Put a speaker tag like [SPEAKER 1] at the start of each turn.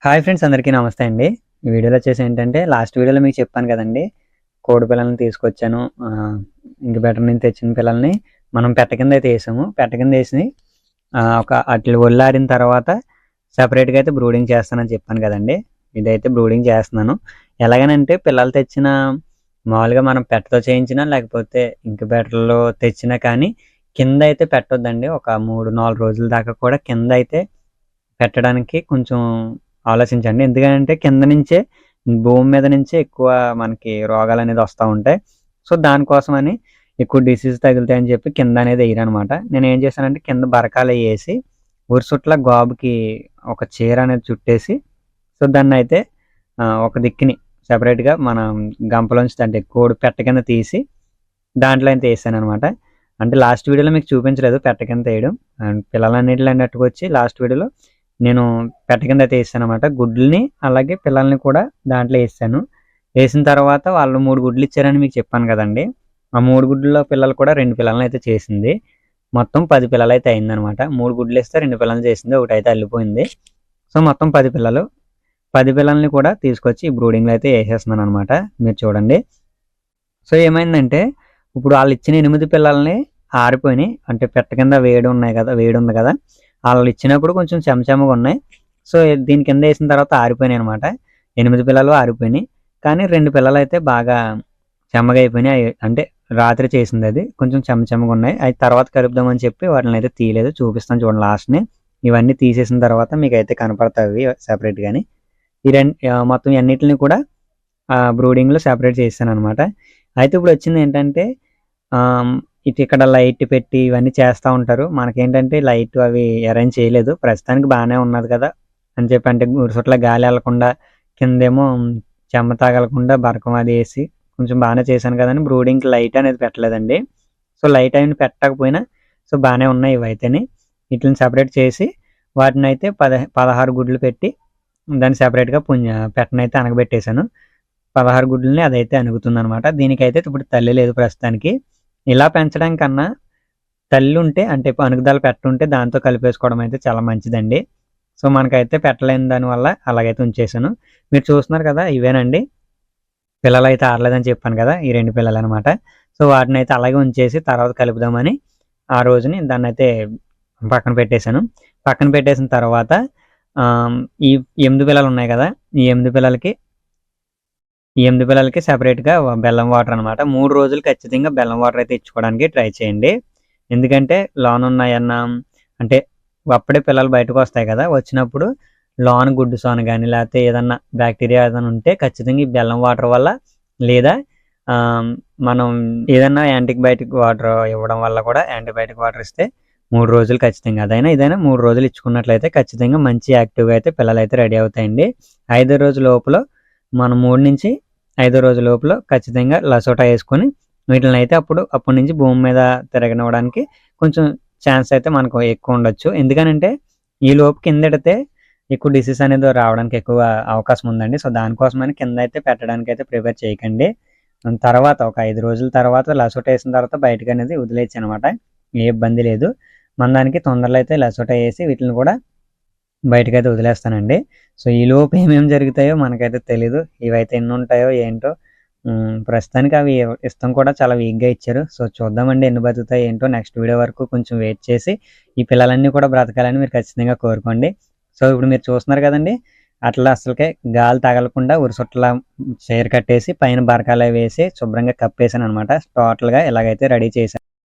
[SPEAKER 1] Hi friends, అందరికీ నమస్తే అండి. ఈ వీడియోలో వచ్చేసి ఏంటంటే లాస్ట్ వీడియోలో మీకు చెప్పాను కదండి, కోడి పిల్లల్ని తీసుకొచ్చాను. ఇంక్యుబేటర్ నుంచి తెచ్చిన పిల్లల్ని మనం పెట్ట కింద అయితే వేసాము. పెట్ట కింద వేసి ఒక అట్లు ఒళ్ళారిన తర్వాత సపరేట్గా అయితే బ్రూడింగ్ చేస్తానని చెప్పాను కదండి. ఇదైతే బ్రూడింగ్ చేస్తున్నాను. ఎలాగనంటే పిల్లలు తెచ్చిన మామూలుగా మనం పెట్టతో చేయించినా లేకపోతే ఇంక్యుబేటర్లో తెచ్చినా కానీ కింద అయితే పెట్టొద్దండి. ఒక 3-4 రోజుల దాకా కూడా కింద అయితే పెట్టడానికి కొంచెం ఆలోచించండి. ఎందుకంటే కింద నుంచే భూమి మీద నుంచే ఎక్కువ మనకి రోగాలు అనేది వస్తూ ఉంటాయి. సో దానికోసమని ఎక్కువ డిసీజ్ తగులుతాయని చెప్పి కింద అనేది వేయరనమాట. నేను ఏం చేశానంటే కింద బరకాలు వేసి ఉరుసుట్ల గాబుకి ఒక చీర అనేది చుట్టేసి సో దాన్ని అయితే ఒక దిక్కుని సపరేట్గా మనం గంపలోంచి అంటే కోడి పెట్ట కింద తీసి దాంట్లో అయితే వేసాను అనమాట. అంటే లాస్ట్ వీడియోలో మీకు చూపించలేదు పెట్ట కింద వేయడం. పిల్లలన్నిటిలో అన్నట్టుకు వచ్చి లాస్ట్ వీడియోలో నేను పెట్ట కింద అయితే వేసాను అనమాట. గుడ్లని అలాగే పిల్లల్ని కూడా దాంట్లో వేసాను. వేసిన తర్వాత వాళ్ళు 3 గుడ్లు ఇచ్చారని మీకు చెప్పాను కదండి. ఆ 3 గుడ్లలో పిల్లలు కూడా 2 పిల్లల్ని అయితే చేసింది. మొత్తం 10 పిల్లలు అయితే అయిందనమాట. 3 గుడ్లు ఇస్తే 2 పిల్లల్ని చేసింది, ఒకటి అయితే అల్లిపోయింది. సో మొత్తం 10 పిల్లలు. 10 పిల్లల్ని కూడా తీసుకొచ్చి ఈ బ్రూడింగ్లో అయితే వేసేస్తున్నాను అనమాట. మీరు చూడండి. సో ఏమైందంటే ఇప్పుడు వాళ్ళు ఇచ్చిన 8 పిల్లల్ని ఆరిపోయినాయి. అంటే పెట్ట కింద వేడి ఉంది కదా, వాళ్ళు ఇచ్చినప్పుడు కొంచెం చెమచెమగా ఉన్నాయి. సో దీని కింద వేసిన తర్వాత ఆరిపోయినాయి అనమాట. 8 పిల్లలు ఆరిపోయినాయి. కానీ 2 పిల్లలు అయితే బాగా చెమ్మగా అయిపోయినాయి. అంటే రాత్రి చేసింది అది, కొంచెం చెమచెమగా ఉన్నాయి. అవి తర్వాత కలుపుదామని చెప్పి వాటిని అయితే తీయలేదు. చూపిస్తాను చూడండి లాస్ట్ని. ఇవన్నీ తీసేసిన తర్వాత మీకు అయితే కనపడతాయి సెపరేట్గాని. ఈ మొత్తం అన్నిటిని కూడా బ్రూడింగ్లో సెపరేట్ చేస్తాను అనమాట. అయితే ఇప్పుడు వచ్చింది ఏంటంటే ఇటు ఇక్కడ లైట్ పెట్టి ఇవన్నీ చేస్తూ ఉంటారు. మనకేంటంటే లైట్ అవి అరేంజ్ చేయలేదు. ప్రస్తుతానికి బాగానే ఉన్నది కదా అని చెప్పి, అంటే గుడిసొట్ల గాలి వెళ్ళకుండా కిందేమో చెమ్మ తగలకుండా బరకం అది వేసి కొంచెం బాగానే చేశాను కదని బ్రూడింగ్కి లైట్ అనేది పెట్టలేదండి. సో లైట్ అయిన పెట్టకపోయినా సో బాగానే ఉన్నాయి ఇవైతేని. వీటిని సపరేట్ చేసి వాటిని అయితే 16 గుడ్లు పెట్టి దాన్ని సపరేట్గా పెట్టనైతే అనగబెట్టేశాను. 16 గుడ్లని అదైతే అనుగుతుంది అనమాట. దీనికైతే ఇప్పుడు తల్లి లేదు ప్రస్తుతానికి. ఇలా పెంచడం కన్నా తల్లి ఉంటే అంటే అణుగుదల పెట్టుంటే దాంతో కలిపేసుకోవడం అయితే చాలా మంచిదండి. సో మనకైతే పెట్టలేని దానివల్ల అలాగైతే ఉంచేసాను. మీరు చూస్తున్నారు కదా, ఇవేనండి పిల్లలు అయితే ఆరలేదని చెప్పాను కదా, ఈ 2 పిల్లలు అనమాట. సో వాటిని అయితే అలాగే ఉంచేసి తర్వాత కలుపుదామని ఆ రోజుని దాన్ని అయితే పక్కన పెట్టేశాను. పక్కన పెట్టేసిన తర్వాత ఈ 8 పిల్లలు ఉన్నాయి కదా, ఈ 8 పిల్లలకి సెపరేట్గా బెల్లం వాటర్ అనమాట. 3 రోజులు ఖచ్చితంగా బెల్లం వాటర్ అయితే ఇచ్చుకోవడానికి ట్రై చేయండి. ఎందుకంటే లోన్ ఉన్నాయన్న అంటే అప్పుడే పిల్లలు బయటకు వస్తాయి కదా, వచ్చినప్పుడు లోన్ గుడ్డు సోన కానీ లేకపోతే ఏదన్నా బ్యాక్టీరియా ఏదైనా ఉంటే ఖచ్చితంగా ఈ బెల్లం వాటర్ వల్ల లేదా మనం ఏదన్నా యాంటీబయాటిక్ వాటర్ ఇవ్వడం వల్ల కూడా యాంటీబయాటిక్ వాటర్ ఇస్తే 3 రోజులు ఖచ్చితంగా ఇదైనా 3 రోజులు ఇచ్చుకున్నట్లయితే ఖచ్చితంగా మంచి యాక్టివ్గా అయితే పిల్లలు అయితే రెడీ అవుతాయండి. 5 రోజుల లోపల మనం 3 నుంచి 5 రోజుల లోపల ఖచ్చితంగా లసోటా వేసుకొని వీటిని అయితే అప్పటి నుంచి భూమి మీద తిరగనివ్వడానికి కొంచెం ఛాన్స్ అయితే మనకు ఎక్కువ ఉండొచ్చు. ఎందుకనంటే ఈ లోపు కిందెడితే ఎక్కువ డిసీజ్ అనేది రావడానికి ఎక్కువ అవకాశం ఉందండి. సో దానికోసమని కింద అయితే పెట్టడానికి అయితే ప్రిపేర్ చేయకండి. తర్వాత ఒక 5 రోజుల తర్వాత లసోటా వేసిన తర్వాత బయటకు అనేది వదిలేయచ్చు అనమాట. ఏ ఇబ్బంది లేదు. మన దానికి తొందరలో అయితే లసోటా వేసి వీటిని కూడా బయటకైతే వదిలేస్తానండి. సో ఈ లోపు ఏమేమి జరుగుతాయో మనకైతే తెలీదు. ఇవైతే ఎన్ని ఉంటాయో ఏంటో. ప్రస్తుతానికి అవి ఇష్టం కూడా చాలా వీక్గా ఇచ్చారు. సో చూద్దామండి ఎన్ని బతుకుతాయి ఏంటో. నెక్స్ట్ వీడియో వరకు కొంచెం వెయిట్ చేసి ఈ పిల్లలన్నీ కూడా బ్రతకాలని మీరు ఖచ్చితంగా కోరుకోండి. సో ఇప్పుడు మీరు చూస్తున్నారు కదండి, అట్లా అసలుకే గాలి తగలకుండా ఉరిసొట్ల చీర కట్టేసి పైన బరకాలు వేసి శుభ్రంగా కప్పేసాను అనమాట. టోటల్గా ఇలాగైతే రెడీ చేశాను.